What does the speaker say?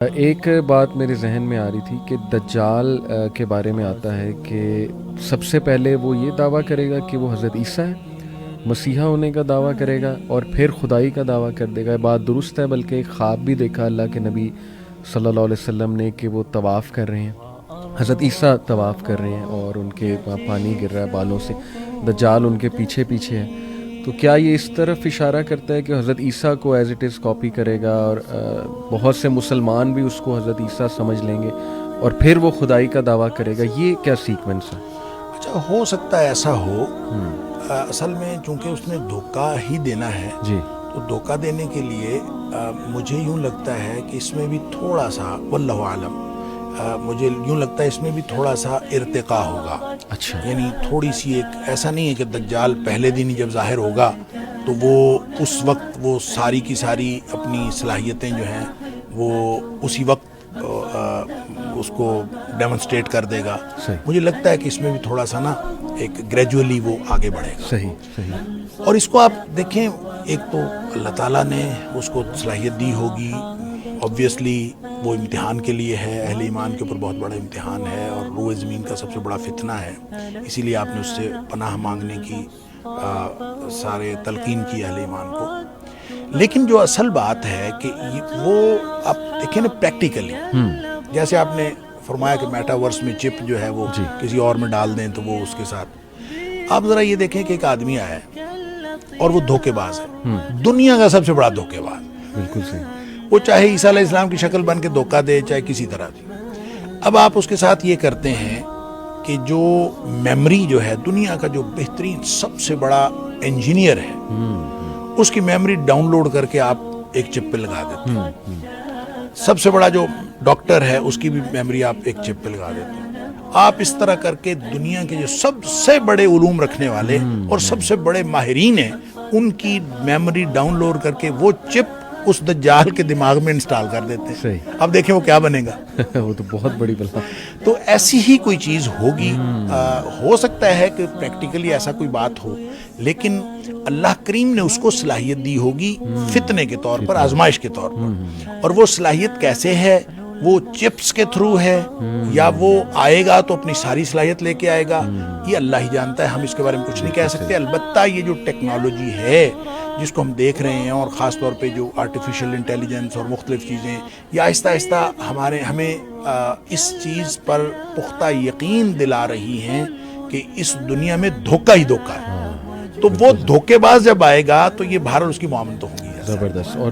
ایک بات میرے ذہن میں آ رہی تھی کہ دجال کے بارے میں آتا ہے کہ سب سے پہلے وہ یہ دعویٰ کرے گا کہ وہ حضرت عیسیٰ ہے، مسیحا ہونے کا دعویٰ کرے گا اور پھر خدائی کا دعویٰ کر دے گا۔ یہ بات درست ہے، بلکہ ایک خواب بھی دیکھا اللہ کے نبی صلی اللہ علیہ وسلم نے کہ وہ طواف کر رہے ہیں، حضرت عیسیٰ طواف کر رہے ہیں اور ان کے پانی گر رہا ہے بالوں سے، دجال ان کے پیچھے پیچھے ہے۔ تو کیا یہ اس طرف اشارہ کرتا ہے کہ حضرت عیسیٰ کو ایز اٹ از کاپی کرے گا اور بہت سے مسلمان بھی اس کو حضرت عیسیٰ سمجھ لیں گے اور پھر وہ خدائی کا دعویٰ کرے گا؟ یہ کیا سیکوینس ہے؟ اچھا، ہو سکتا ہے ایسا ہو۔ اصل میں چونکہ اس نے دھوکہ ہی دینا ہے جی تو دھوکہ دینے کے لیے مجھے یوں لگتا ہے کہ اس میں بھی تھوڑا سا، واللہ عالم، مجھے یوں لگتا ہے اس میں بھی تھوڑا سا ارتقاء ہوگا۔ اچھا، یعنی تھوڑی سی ایسا نہیں ہے کہ دجال پہلے دن ہی جب ظاہر ہوگا تو وہ اس وقت وہ ساری کی ساری اپنی صلاحیتیں جو ہیں وہ اسی وقت اس کو ڈیمونسٹریٹ کر دے گا۔ صحیح، مجھے لگتا ہے کہ اس میں بھی تھوڑا سا نا ایک گریجولی وہ آگے بڑھے گا۔ صحیح صحیح، اور اس کو آپ دیکھیں، ایک تو اللہ تعالیٰ نے اس کو صلاحیت دی ہوگی، آبویسلی وہ امتحان کے لیے ہے، اہل ایمان کے اوپر بہت بڑا امتحان ہے اور روئے زمین کا سب سے بڑا فتنہ ہے، اسی لیے آپ نے اس سے پناہ مانگنے کی سارے تلقین کی اہل ایمان کو۔ لیکن جو اصل بات ہے کہ وہ آپ دیکھیں نا پریکٹیکلی، جیسے آپ نے فرمایا کہ میٹاورس میں چپ جو ہے وہ کسی اور میں ڈال دیں تو وہ اس کے ساتھ، آپ ذرا یہ دیکھیں کہ ایک آدمی آیا ہے اور وہ دھوکے باز ہے، دنیا کا سب سے بڑا دھوکے باز، بالکل صحیح، وہ چاہے عیسیٰ علیہ السلام کی شکل بن کے دھوکہ دے، چاہے کسی طرح دی۔ اب آپ اس کے ساتھ یہ کرتے ہیں کہ جو میموری جو ہے دنیا کا جو بہترین سب سے بڑا انجینئر ہے، اس کی میموری ڈاؤن لوڈ کر کے آپ ایک چپ پہ لگا دیتے ہیں۔ سب سے بڑا جو ڈاکٹر ہے اس کی بھی میموری آپ ایک چپ پہ لگا دیتے ہیں۔ آپ اس طرح کر کے دنیا کے جو سب سے بڑے علوم رکھنے والے اور سب سے بڑے ماہرین ہیں ان کی میموری ڈاؤن لوڈ کر کے وہ چپ اس دجال کے دماغ میں انسٹال کر دیتے ہیں۔ اب دیکھیں وہ کیا بنے گا۔ وہ تو بہت بڑی بلا۔ تو ایسی ہی کوئی چیز ہوگی، ہو سکتا ہے کہ پریکٹیکلی ایسا کوئی بات ہو، لیکن اللہ کریم نے اس کو صلاحیت دی ہوگی فتنے کے طور پر، آزمائش کے طور پر۔ اور وہ صلاحیت کیسے ہے؟ وہ چپس کے تھرو ہے یا وہ آئے گا تو اپنی ساری صلاحیت لے کے آئے گا، یہ اللہ ہی جانتا ہے، ہم اس کے بارے میں کچھ نہیں کہہ سکتے۔ البتہ یہ جو ٹیکنالوجی ہے جس کو ہم دیکھ رہے ہیں، اور خاص طور پہ جو آرٹیفیشل انٹیلیجنس اور مختلف چیزیں، یہ آہستہ آہستہ ہمیں اس چیز پر پختہ یقین دلا رہی ہیں کہ اس دنیا میں دھوکہ ہی دھوکہ ہے۔ تو وہ دھوکے باز جب آئے گا تو یہ بہرحال اس کی معاملت ہوگی۔ زبردست۔ اور